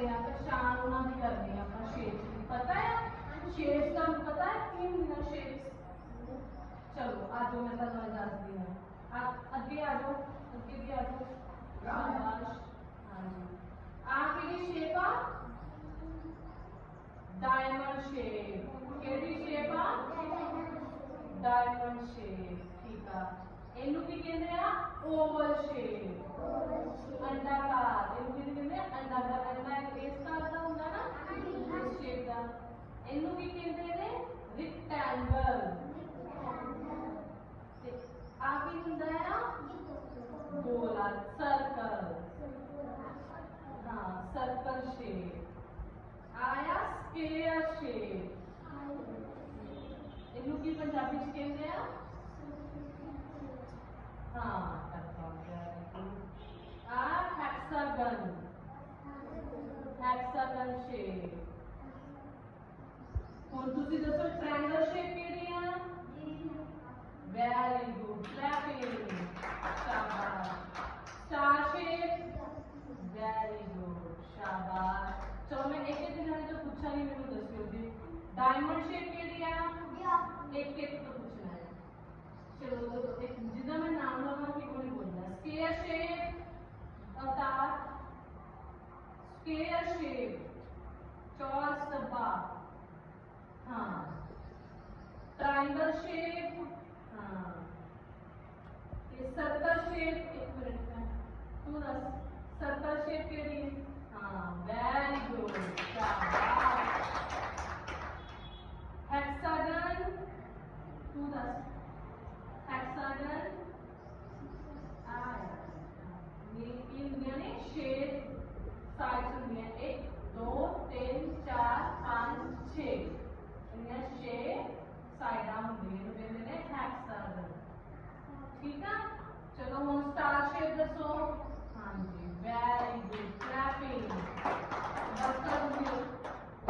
करते हैं पहचान उन्होंने की करनी है अपना शेप्स की पता है शेप्स का पता है की होंगे शेप्स चलो आज मैं तुहानू दसदी हां अगे आ जाओ अगे भी आ जाओ शाबाश हां जी आ केड़ी शेप आ डायमंड शेप केड़ी शेप आ डायमंड शेप ठीक आ इनू की कहते हैं ओवल शेप अंडाकार इनू की कहते हैं अंडाकार अंडा इस कार का होंगे ना इस शेप का इनू की कहते हैं रेक्टेंगल आगे होंगे है गोला सर्कल हाँ सर्कल शेप आया स्क्वायर शेप इनू की पंजाबी च कहते हैं हाँ हेक्सागन हेक्सागन शेप हुण तुसी दसो ट्रायंगल शेप केड़ी है वेरी गुड क्लैपिंग शाबाश स्टार शेप वेरी गुड शाबाश चलो मैं एक एक जने तो पूछा नहीं मेनू दसियो जी डायमंड शेप केड़ी है एक एक तो पूछना है चलो तो एक जिदा मैं नाम लगा कि कोई बोलना स्क्वायर शेप अवतार स्क्वायर शेप चौरस डब्बा हाँ ट्रायंगल शेप हाँ ये सर्कल शेप एक मिनट में तू दस सर्कल शेप केड़ी हाँ वेरी गुड शाबाश हेक्सागन तू दस हेक्सागन ये इंडियन शेप साइड्स होंगे 1 2 3 4 5 6 इन्हें शेप साइडा होंगे तो कहते हैं हेक्सागन ठीक है चलो हम स्टार शेप दसो हाँ जी वेरी गुड क्लैपिंग बस कर दियो